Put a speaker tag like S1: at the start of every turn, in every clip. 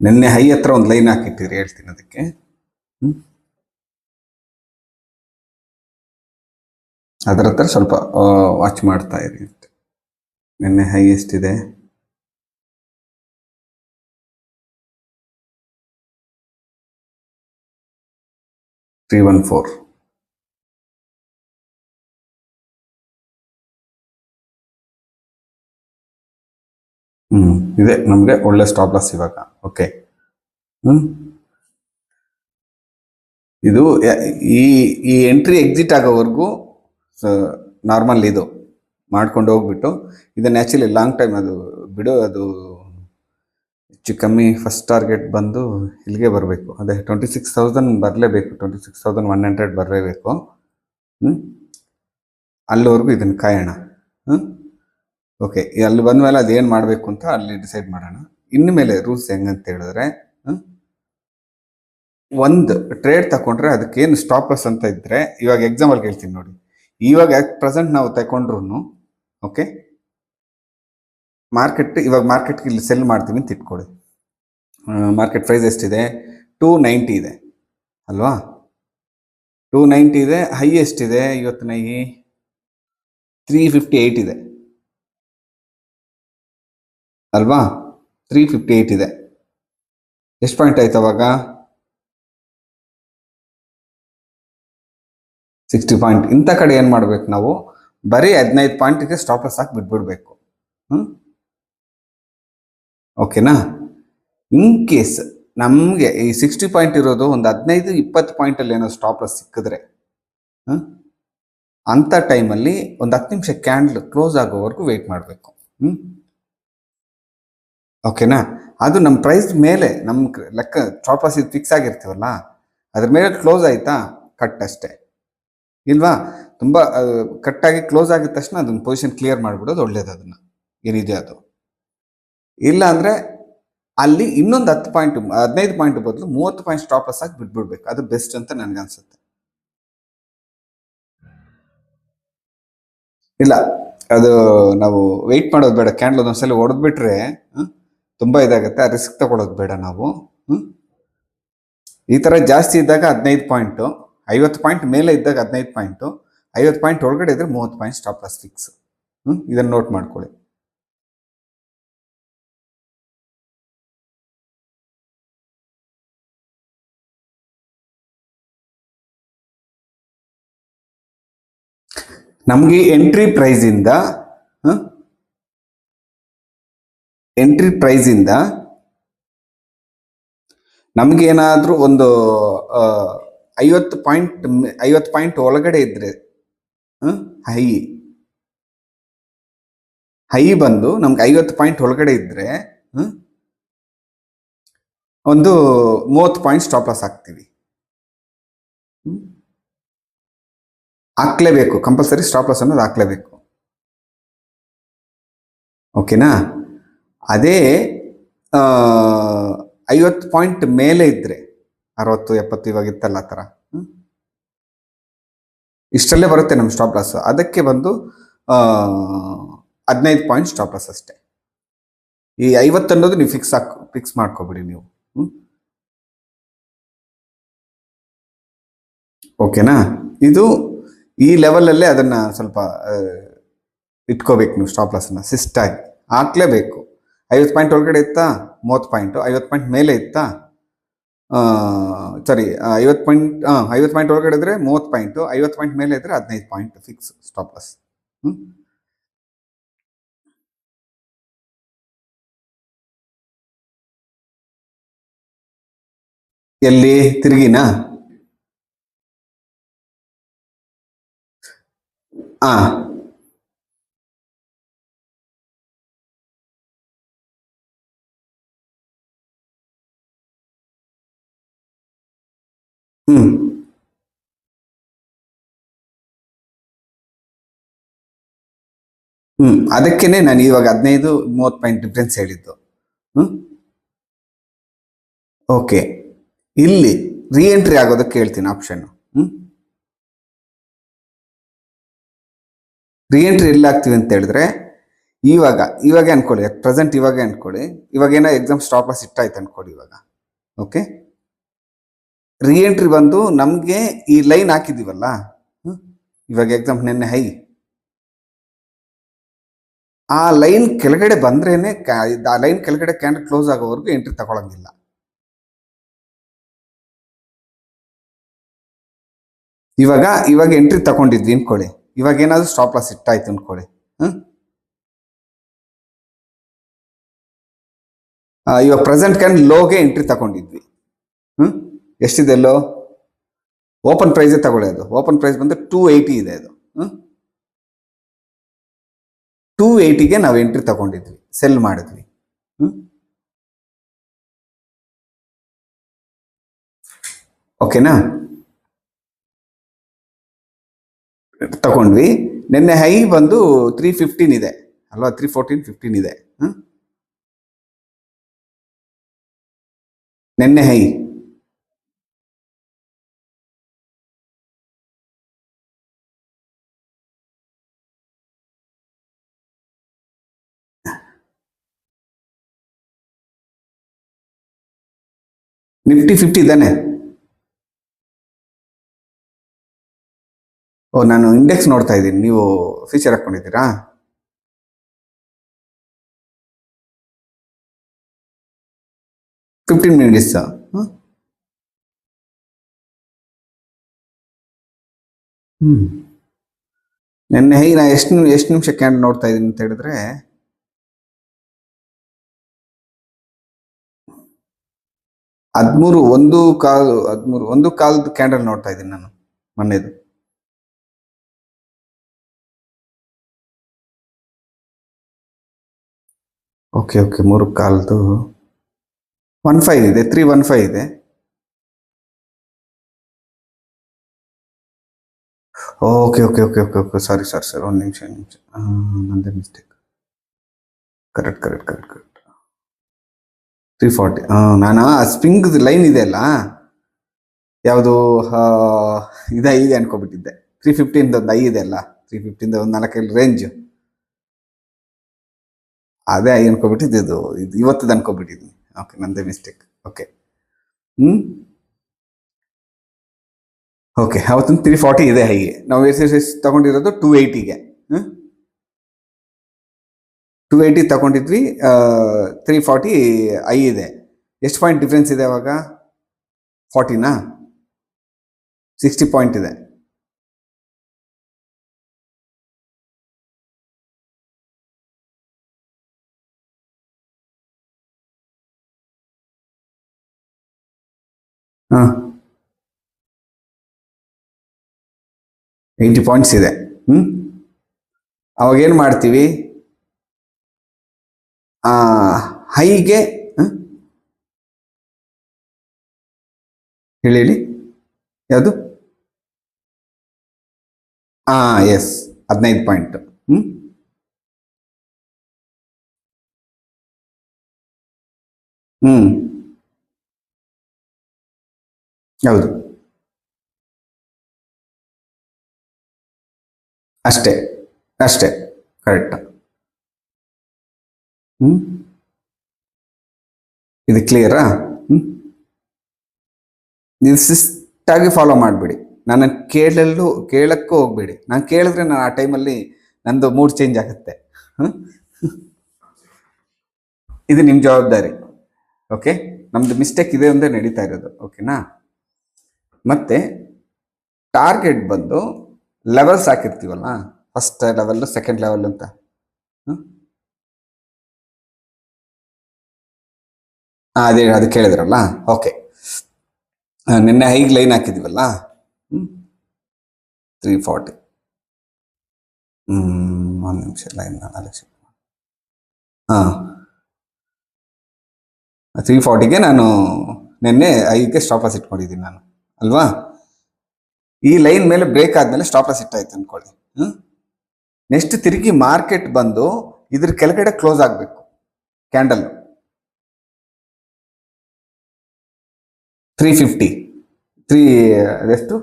S1: ನಿನ್ನೆ ಹೈ ಹತ್ರ ಒಂದು ಲೈನ್ ಹಾಕಿಟ್ಟಿರಿ, ಹೇಳ್ತೀನಿ ಅದಕ್ಕೆ. ಅದರ ಹತ್ರ ಸ್ವಲ್ಪ ವಾಚ್ ಮಾಡ್ತಾ ಇರಿ. ನಿನ್ನೆ ಹೈ ಎಷ್ಟಿದೆ? 314. ಇದೆ ನಮಗೆ ಒಳ್ಳೆ ಸ್ಟಾಪ್ ಲಾಸ್ ಇವಾಗ. ಓಕೆ, ಇದು ಈ ಎಂಟ್ರಿ ಎಕ್ಸಿಟ್ ಆಗೋವರೆಗೂ ನಾರ್ಮಲ್ ಇದು ಮಾಡ್ಕೊಂಡು ಹೋಗ್ಬಿಟ್ಟು ಇದನ್ನ ಆ್ಯಕ್ಚುಲಿ ಲಾಂಗ್ ಟೈಮ್ ಅದು ಬಿಡು. ಅದು ಹೆಚ್ಚು ಕಮ್ಮಿ ಫಸ್ಟ್ ಟಾರ್ಗೆಟ್ ಬಂದು ಇಲ್ಲಿಗೆ ಬರಬೇಕು. ಅದೇ 26,000 ಬರಲೇಬೇಕು, 26,100 ಬರಲೇಬೇಕು. ಅಲ್ಲಿವರೆಗೂ ಇದನ್ನು ಕಾಯೋಣ. ಓಕೆ, ಅಲ್ಲಿ ಬಂದಮೇಲೆ ಅದೇನು ಮಾಡಬೇಕು ಅಂತ ಅಲ್ಲಿ ಡಿಸೈಡ್ ಮಾಡೋಣ. ಇನ್ಮೇಲೆ ರೂಲ್ಸ್ ಹೆಂಗಂತ ಹೇಳಿದ್ರೆ, ಒಂದು ಟ್ರೇಡ್ ತಗೊಂಡ್ರೆ ಅದಕ್ಕೇನು ಸ್ಟಾಪ್ ಲಾಸ್ ಅಂತ ಇದ್ರೆ, ಇವಾಗ ಎಕ್ಸಾಂಪಲ್ ಹೇಳ್ತೀನಿ ನೋಡಿ. ಇವಾಗ ಪ್ರೆಸೆಂಟ್ ನಾವು ತಗೊಂಡ್ರು ಓಕೆ, ಇವಾಗ ಮಾರ್ಕೆಟ್ಗೆ ಇಲ್ಲಿ ಸೆಲ್ ಮಾಡ್ತೀವಿ ಅಂತ ಇಟ್ಕೊಳ್ಳಿ. ಮಾರ್ಕೆಟ್ ಪ್ರೈಸ್ ಎಷ್ಟಿದೆ? 290 ಇದೆ ಅಲ್ವಾ? 290 ಇದೆ. ಹೈ ಎಷ್ಟಿದೆ ಇವತ್ತಿನ? 358 ಇದೆ ಅಲ್ವಾ? 358 ಇದೆ. ಎಷ್ಟು ಪಾಯಿಂಟ್ ಆಯ್ತು ಅವಾಗ? 60 ಪಾಯಿಂಟ್. ಇಂಥ ಕಡೆ ಏನು ಮಾಡ್ಬೇಕು ನಾವು? ಬರೀ 15 ಪಾಯಿಂಟ್ಗೆ ಸ್ಟಾಪ್ ಲಾಸ್ ಹಾಕಿ ಬಿಟ್ಬಿಡ್ಬೇಕು. ಓಕೆನಾ? ಇನ್ ಕೇಸ್ ನಮಗೆ ಈ 60 ಪಾಯಿಂಟ್ ಇರೋದು ಒಂದು 15-20 ಪಾಯಿಂಟಲ್ಲಿ ಏನೋ ಸ್ಟಾಪ್ ಲಾಸ್ ಸಿಕ್ಕಿದ್ರೆ, ಅಂಥ ಟೈಮಲ್ಲಿ ಒಂದು 10 ನಿಮಿಷ ಕ್ಯಾಂಡಲ್ ಕ್ಲೋಸ್ ಆಗೋವರೆಗೂ ವೆಯ್ಟ್ ಮಾಡಬೇಕು. ಓಕೆನಾ? ಅದು ನಮ್ಮ ಪ್ರೈಸ್ ಮೇಲೆ ನಮ್ಮ ಲೆಕ್ಕ ಸ್ಟಾಪ್ ಲಾಸ್ ಇದು ಫಿಕ್ಸ್ ಆಗಿರ್ತೀವಲ್ಲ, ಅದ್ರ ಮೇಲೆ ಕ್ಲೋಸ್ ಆಯ್ತಾ ಕಟ್ ಅಷ್ಟೇ, ಇಲ್ವಾ? ತುಂಬ ಕಟ್ಟಾಗಿ ಕ್ಲೋಸ್ ಆಗಿದ ತಕ್ಷಣ ಅದನ್ನ ಪೊಸಿಷನ್ ಕ್ಲಿಯರ್ ಮಾಡಿಬಿಡೋದು ಒಳ್ಳೇದು. ಅದನ್ನು ಏನಿದೆ ಅದು ಇಲ್ಲ ಅಂದರೆ ಅಲ್ಲಿ ಇನ್ನೊಂದು 10 ಪಾಯಿಂಟ್ 15 ಪಾಯಿಂಟ್ ಬದಲು 30 ಪಾಯಿಂಟ್ ಸ್ಟಾಪ್ ಲಾಸ್ ಆಗಿ ಬಿಟ್ಬಿಡ್ಬೇಕು. ಅದು ಬೆಸ್ಟ್ ಅಂತ ನನಗನ್ಸುತ್ತೆ. ಇಲ್ಲ, ಅದು ನಾವು ವೆಯ್ಟ್ ಮಾಡೋದು ಬೇಡ. ಕ್ಯಾಂಡಲ್ ಒಂದೊಂದ್ಸಲ ಹೊಡೆದ್ಬಿಟ್ರೆ ತುಂಬ ಇದಾಗುತ್ತೆ. ಆ ರಿಸ್ಕ್ ತಗೊಳ್ಳೋದು ಬೇಡ ನಾವು. ಈ ಥರ ಜಾಸ್ತಿ ಇದ್ದಾಗ 15 ಪಾಯಿಂಟು, 50 ಪಾಯಿಂಟ್ ಮೇಲೆ ಇದ್ದಾಗ 15 ಪಾಯಿಂಟು, 50 ಪಾಯಿಂಟ್ ಒಳಗಡೆ ಇದ್ರೆ 30 ಪಾಯಿಂಟ್ ಸ್ಟಾಪ್ ಲಾಸ್ ಫಿಕ್ಸ್. ಇದನ್ನು ನೋಟ್ ಮಾಡ್ಕೊಳ್ಳಿ. ನಮಗೆ ಎಂಟ್ರಿ ಪ್ರೈಸಿಂದ ನಮಗೇನಾದರೂ ಒಂದು 50 ಪಾಯಿಂಟ್ ಒಳಗಡೆ ಇದ್ರೆ ಹೈ ಬಂದು ನಮ್ಗೆ 50 ಪಾಯಿಂಟ್ ಒಳಗಡೆ ಇದ್ರೆ ಒಂದು 30 ಪಾಯಿಂಟ್ ಸ್ಟಾಪ್ ಲಾಸ್ ಹಾಕ್ತೀವಿ. ಹಾಕ್ಲೇಬೇಕು, ಕಂಪಲ್ಸರಿ ಸ್ಟಾಪ್ ಲಾಸ್ ಅನ್ನೋದು ಹಾಕ್ಲೇಬೇಕು. ಓಕೆನಾ? ಅದೇ 50 ಪಾಯಿಂಟ್ ಮೇಲೆ ಇದ್ರೆ 60, 70 ಇವಾಗಿತ್ತಲ್ಲ ಆ ಥರ, ಇಷ್ಟಲ್ಲೇ ಬರುತ್ತೆ ನಮ್ಮ ಸ್ಟಾಪ್ ಲಾಸ್. ಅದಕ್ಕೆ ಬಂದು 15 ಪಾಯಿಂಟ್ ಸ್ಟಾಪ್ ಲಾಸ್ ಅಷ್ಟೇ. ಈ 50 ಅನ್ನೋದು ನೀವು ಫಿಕ್ಸ್ ಮಾಡ್ಕೊಬಿಡಿ ನೀವು. ಓಕೆನಾ? ಇದು ಈ ಲೆವೆಲಲ್ಲೇ ಅದನ್ನು ಸ್ವಲ್ಪ ಇಟ್ಕೋಬೇಕು ನೀವು. ಸ್ಟಾಪ್ ಲಾಸನ್ನು ಶಿಸ್ಟಾಗಿ ಹಾಕ್ಲೇಬೇಕು. 50 ಪಾಯಿಂಟ್ ಒಳಗಡೆ ಇತ್ತಾ 30 ಪಾಯಿಂಟು, 50 ಪಾಯಿಂಟ್ ಮೇಲೆ ಇತ್ತಾ 50 ಪಾಯಿಂಟ್ ಒಳಗಡೆ ಇದ್ರೆ 30 ಪಾಯಿಂಟು, 50 ಪಾಯಿಂಟ್ ಮೇಲೆ ಇದ್ರೆ 15 ಪಾಯಿಂಟ್ ಫಿಕ್ಸ್ ಸ್ಟಾಪ್ ಲಾಸ್. ಎಲ್ಲಿ ತಿರುಗಿನಾ? ಅದಕ್ಕೇನೆ ನಾನು ಇವಾಗ 15-30 ಪಾಯಿಂಟ್ ಡಿಫ್ರೆನ್ಸ್ ಹೇಳಿದ್ದು. ಓಕೆ, ಇಲ್ಲಿ ರೀ ಎಂಟ್ರಿ ಆಗೋದಕ್ಕೆ ಹೇಳ್ತೀನಿ ಆಪ್ಷನ್. ರೀ ಎಂಟ್ರಿ ಎಲ್ಲಿ ಆಗ್ತೀವಿ ಅಂತ ಹೇಳಿದ್ರೆ, ಇವಾಗ ಇವಾಗೆ ಅನ್ಕೊಳ್ಳಿ, ಪ್ರೆಸೆಂಟ್ ಇವಾಗೆ ಅನ್ಕೊಳ್ಳಿ. ಇವಾಗ ಏನೋ ಎಕ್ಸಾಮ್ ಸ್ಟಾಪ್ ಲಾಸ್ ಇಟ್ಟಾಯ್ತು ಅನ್ಕೊಳ್ಳಿ ಇವಾಗ. ಓಕೆ, ರೀ ಎಂಟ್ರಿ ಬಂದು ನಮಗೆ ಈ ಲೈನ್ ಹಾಕಿದೀವಲ್ಲ, ಇವಾಗ ಎಕ್ಸಾಮ್ ನಿನ್ನೆ ಹೈ, ಆ ಲೈನ್ ಕೆಳಗಡೆ ಬಂದ್ರೇನೆ, ಆ ಲೈನ್ ಕೆಳಗಡೆ ಕ್ಯಾಂಡಲ್ ಕ್ಲೋಸ್ ಆಗೋವರೆಗೂ ಎಂಟ್ರಿ ತಗೊಳಂಗಿಲ್ಲ. ಇವಾಗ ಎಂಟ್ರಿ ತಗೊಂಡಿದ್ವಿ ಅನ್ಕೊಳ್ಳಿ, ಇವಾಗ ಏನಾದ್ರು ಸ್ಟಾಪ್ ಲಾಸ್ ಇಟ್ಟಾಯ್ತು ಅನ್ಕೊಳ್ಳಿ. ಇವಾಗ ಪ್ರೆಸೆಂಟ್ ಕ್ಯಾಂಡಲ್ ಲೋಗೆ ಎಂಟ್ರಿ ತಗೊಂಡಿದ್ವಿ. ಎಷ್ಟಿದೆ ಲೋ? ಓಪನ್ ಪ್ರೈಸೇ ತಗೊಳ್ಳಿ. ಅದು ಓಪನ್ ಪ್ರೈಸ್ ಬಂದು 280 ಇದೆ. ಅದು 280ಗೆ ನಾವು ಎಂಟ್ರಿ ತಗೊಂಡಿದ್ವಿ, ಸೆಲ್ ಮಾಡಿದ್ವಿ. ಓಕೆನಾ? ತಗೊಂಡ್ವಿ. ನಿನ್ನೆ ಹೈ ಬಂದು 315 ಇದೆ ಅಲ್ವಾ, 314-15 ಇದೆ. ನಿನ್ನೆ ಹೈ ನಿಫ್ಟಿ 50 ಇದ್ದಾನೆ. ಓ, ನಾನು ಇಂಡೆಕ್ಸ್ ನೋಡ್ತಾ ಇದ್ದೀನಿ, ನೀವು ಫ್ಯೂಚರ್ ಹಾಕೊಂಡಿದ್ದೀರಾ? Fifteen minutes. ನಿನ್ನೆ ಹೈ ನಾ ಎಷ್ಟು ನಿಮಿಷ ಕ್ಯಾಂಡಲ್ ನೋಡ್ತಾ ಇದ್ದೀನಿ ಅಂತ ಹೇಳಿದ್ರೆ, 13:01 ಕ್ಯಾಂಡಲ್ ನೋಡ್ತಾ ಇದ್ದೀನಿ ನಾನು ಮೊನ್ನೆದು. ಓಕೆ 3:15 15 ಇದೆ, 315 ಇದೆ. ಓಕೆ ಸಾರಿ ಒಂದು ನಿಮಿಷ ನಂದೇ ಮಿಸ್ಟೇಕ್. ಕರೆಕ್ಟ್ 340. ನಾನು ಆ ಸ್ಪ್ರಿಂಗ್ ಲೈನ್ ಇದೆ ಅಲ್ಲ, ಯಾವುದು ಇದೆ ಅನ್ಕೊಬಿಟ್ಟಿದ್ದೆ. 315 ಒಂದು ಐ ಇದೆ ಅಲ್ಲ, 315 ಒಂದು 4 ರೇಂಜ್, ಅದೇ ಐ ಅನ್ಕೊಬಿಟ್ಟಿದ್ದು. ಇದು ಇವತ್ತದ ಅನ್ಕೊಬಿಟ್ಟಿದ್ದೀನಿ. ಓಕೆ, ನಂದೇ ಮಿಸ್ಟೇಕ್. ಓಕೆ ಓಕೆ, ಅವತ್ತು 340 ಇದೆ ಹೈಗೆ. ನಾವು ಎಷ್ಟು ತಗೊಂಡಿರೋದು 280ಗೆ. 280 ತಗೊಂಡಿದ್ವಿ. 340 ಐ ಇದೆ. ಎಷ್ಟು ಪಾಯಿಂಟ್ ಡಿಫ್ರೆನ್ಸ್ ಇದೆ ಅವಾಗ? 40ನಾ? 60 ಪಾಯಿಂಟ್ ಇದೆ. ಹಾಂ, 80 ಪಾಯಿಂಟ್ಸ್ ಇದೆ. ಅವಾಗ ಏನು ಮಾಡ್ತೀವಿ? ಹೈಗೆ ಹೇಳಿ ಯಾವುದು? Yes, 15 point. ಹೌದು, ಅಷ್ಟೇ ಕರೆಕ್ಟ್. ಇದು ಕ್ಲಿಯರಾ? ನೀವು ಶಿಸ್ತಾಗಿ ಫಾಲೋ ಮಾಡಿಬಿಡಿ. ನಾನು ಕೇಳಕ್ಕೂ ಹೋಗ್ಬೇಡಿ. ನಾನು ಕೇಳಿದ್ರೆ ನಾನು ಆ ಟೈಮಲ್ಲಿ ನಂದು ಮೂಡ್ ಚೇಂಜ್ ಆಗುತ್ತೆ. ಇದು ನಿಮ್ಮ ಜವಾಬ್ದಾರಿ. ಓಕೆ, ನಮ್ದು ಮಿಸ್ಟೇಕ್ ಇದೆ ಅಂದರೆ ನಡೀತಾ ಇರೋದು. ಓಕೆನಾ? ಮತ್ತೆ ಟಾರ್ಗೆಟ್ ಬಂದು ಲೆವೆಲ್ಸ್ ಹಾಕಿರ್ತೀವಲ್ಲ, ಫಸ್ಟ್ ಲೆವೆಲ್, ಸೆಕೆಂಡ್ ಲೆವೆಲ್ ಅಂತ. ಅದು ಕೇಳಿದ್ರಲ್ಲ. ಓಕೆ, ನಿನ್ನೆ ಹೈಗ್ ಲೈನ್ ಹಾಕಿದ್ವಲ್ಲ, 340. ಒಂದು ನಿಮಿಷ ಲೈನ್ ಅಲೆಕ್ಷನ್. 340ಗೆ ನಾನು ನಿನ್ನೆ ಐಗೆ ಸ್ಟಾಪ್ ಲಾಸ್ ಇಟ್ಕೊಂಡಿದ್ದೀನಿ ನಾನು, ಅಲ್ವಾ? ಈ ಲೈನ್ ಮೇಲೆ ಬ್ರೇಕ್ ಆದ್ಮೇಲೆ ಸ್ಟಾಪ್ ಲಾಸ್ ಇಟ್ಟಾಯ್ತು ಅನ್ಕೊಳ್ಳಿ. ನೆಕ್ಸ್ಟ್ ತಿರುಗಿ ಮಾರ್ಕೆಟ್ ಬಂದು ಇದ್ರ ಕೆಳಗಡೆ ಕ್ಲೋಸ್ ಆಗಬೇಕು ಕ್ಯಾಂಡಲ್. 350 ಅದೆಷ್ಟು?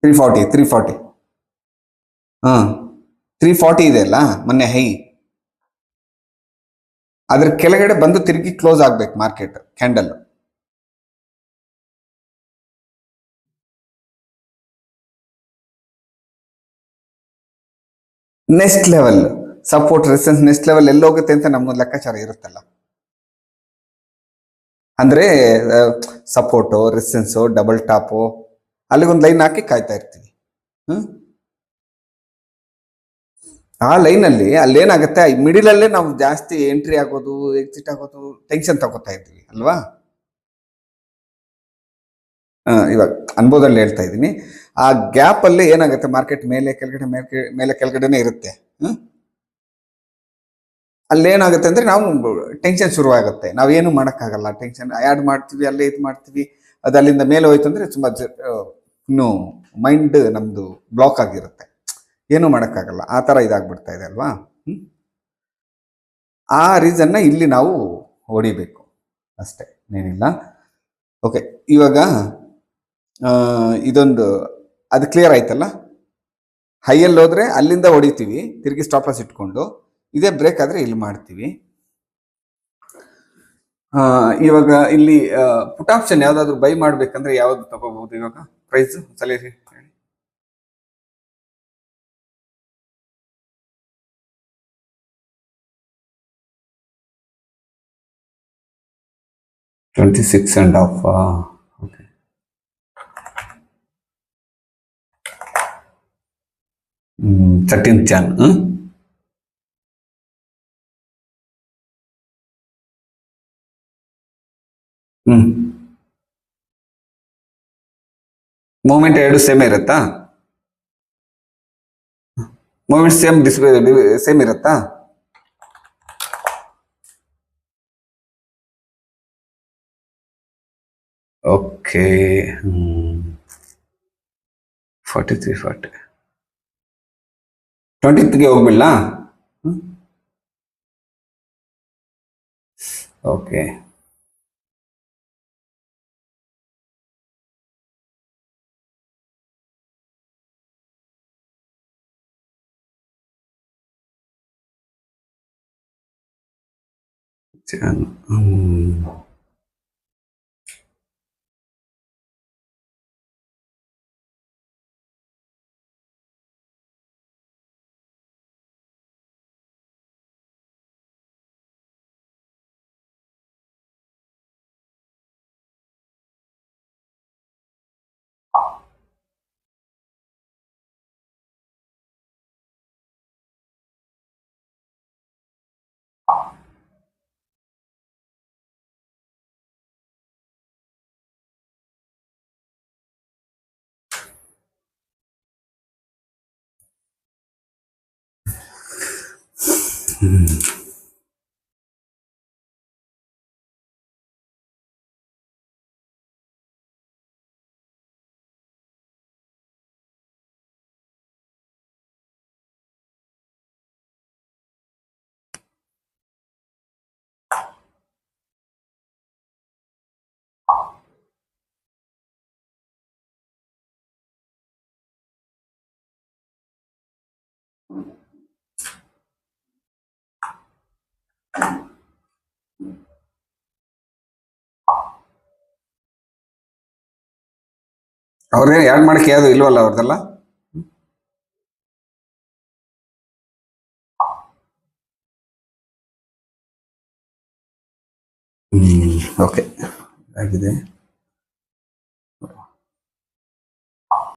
S1: 340. 340 ಇದೆ ಅಲ್ಲ ಮೊನ್ನೆ ಹೈ, ಅದ್ರ ಕೆಳಗಡೆ ಬಂದು ತಿರುಗಿ ಕ್ಲೋಸ್ ಆಗ್ಬೇಕು market candle. Next level support resistance next level ಎಲ್ಲಿ ಹೋಗುತ್ತೆ ಅಂತ ನಮ್ಗೊಂದು ಲೆಕ್ಕಾಚಾರ ಇರುತ್ತಲ್ಲ. ಅಂದ್ರೆ ಸಪೋರ್ಟು ರೆಸಿಸ್ಟೆನ್ಸು ಡಬಲ್ ಟಾಪು ಅಲ್ಲಿಗೊಂದು ಲೈನ್ ಹಾಕಿ ಕಾಯ್ತಾ ಇರ್ತೀವಿ. ಆ ಲೈನಲ್ಲಿ ಅಲ್ಲೇನಾಗುತ್ತೆ, ಮಿಡಿಲ್ ಅಲ್ಲೇ ನಾವು ಜಾಸ್ತಿ ಎಂಟ್ರಿ ಆಗೋದು ಎಕ್ಸಿಟ್ ಆಗೋದು ಟೆನ್ಷನ್ ತಗೋತಾ ಇದ್ವಿ ಅಲ್ವಾ. ಇವಾಗ ಅನುಭವದಲ್ಲಿ ಹೇಳ್ತಾ ಇದ್ದೀನಿ. ಆ ಗ್ಯಾಪ್ ಅಲ್ಲಿ ಏನಾಗುತ್ತೆ, ಮಾರ್ಕೆಟ್ ಮೇಲೆ ಕೆಳಗಡೆ ಮೇಲೆ ಕೆಳಗಡೆನೆ ಇರುತ್ತೆ. ಅಲ್ಲೇನಾಗುತ್ತೆ ಅಂದ್ರೆ ನಾವು ಟೆನ್ಷನ್ ಶುರುವಾಗುತ್ತೆ, ನಾವೇನು ಮಾಡೋಕ್ಕಾಗಲ್ಲ, ಟೆನ್ಷನ್ ಆ್ಯಡ್ ಮಾಡ್ತೀವಿ, ಅಲ್ಲೇ ಇದು ಮಾಡ್ತೀವಿ, ಅದು ಅಲ್ಲಿಂದ ಮೇಲೆ ಹೋಯ್ತು ಅಂದ್ರೆ ತುಂಬಾ ಇನ್ನು ಮೈಂಡ್ ನಮ್ದು ಬ್ಲಾಕ್ ಆಗಿರುತ್ತೆ, ಏನು ಮಾಡೋಕ್ಕಾಗಲ್ಲ, ಆ ಥರ ಇದಾಗ್ಬಿಡ್ತಾ ಇದೆ ಅಲ್ವಾ. ಆ ರೀಸನ್ನ ಇಲ್ಲಿ ನಾವು ಹೊಡಿಬೇಕು ಅಷ್ಟೇ, ಏನಿಲ್ಲ. ಓಕೆ, ಇವಾಗ ಇದೊಂದು ಅದು ಕ್ಲಿಯರ್ ಆಯ್ತಲ್ಲ. ಹೈಯಲ್ಲಿ ಹೋದ್ರೆ ಅಲ್ಲಿಂದ ಹೊಡಿತೀವಿ ತಿರುಗಿ ಸ್ಟಾಪ್ ಲಾಸ್ ಇಟ್ಕೊಂಡು, ಇದೇ ಬ್ರೇಕ್ ಆದ್ರೆ ಇಲ್ಲಿ ಮಾಡ್ತೀವಿ. ಇವಾಗ ಇಲ್ಲಿ ಪುಟ್ ಆಪ್ಷನ್ ಯಾವ್ದಾದ್ರು ಬೈ ಮಾಡ್ಬೇಕಂದ್ರೆ ಯಾವ್ದು ತಗೋಬಹುದು ಇವಾಗ ಪ್ರೈಸ್ ಸಲ 26.5. Okay, Jan. ಮೂಮೆಂಟ್ ಎರಡು ಸೇಮ್ ಇರುತ್ತಾ? ಮೂಮೆಂಟ್ ಸೇಮ್ ಇರುತ್ತಾ? ಓಕೆ, 4340 20ಗೆ ಹೋಗ್ಬಿಡ್ಲ? ಓಕೆ, ಅವ್ರೇನು ಯಾಡ್ ಮಾಡಕ್ಕೆ ಯಾವುದು ಇಲ್ವಲ್ಲ ಅವ್ರದೆಲ್ಲ. ಓಕೆ, ಆಗಿದೆ.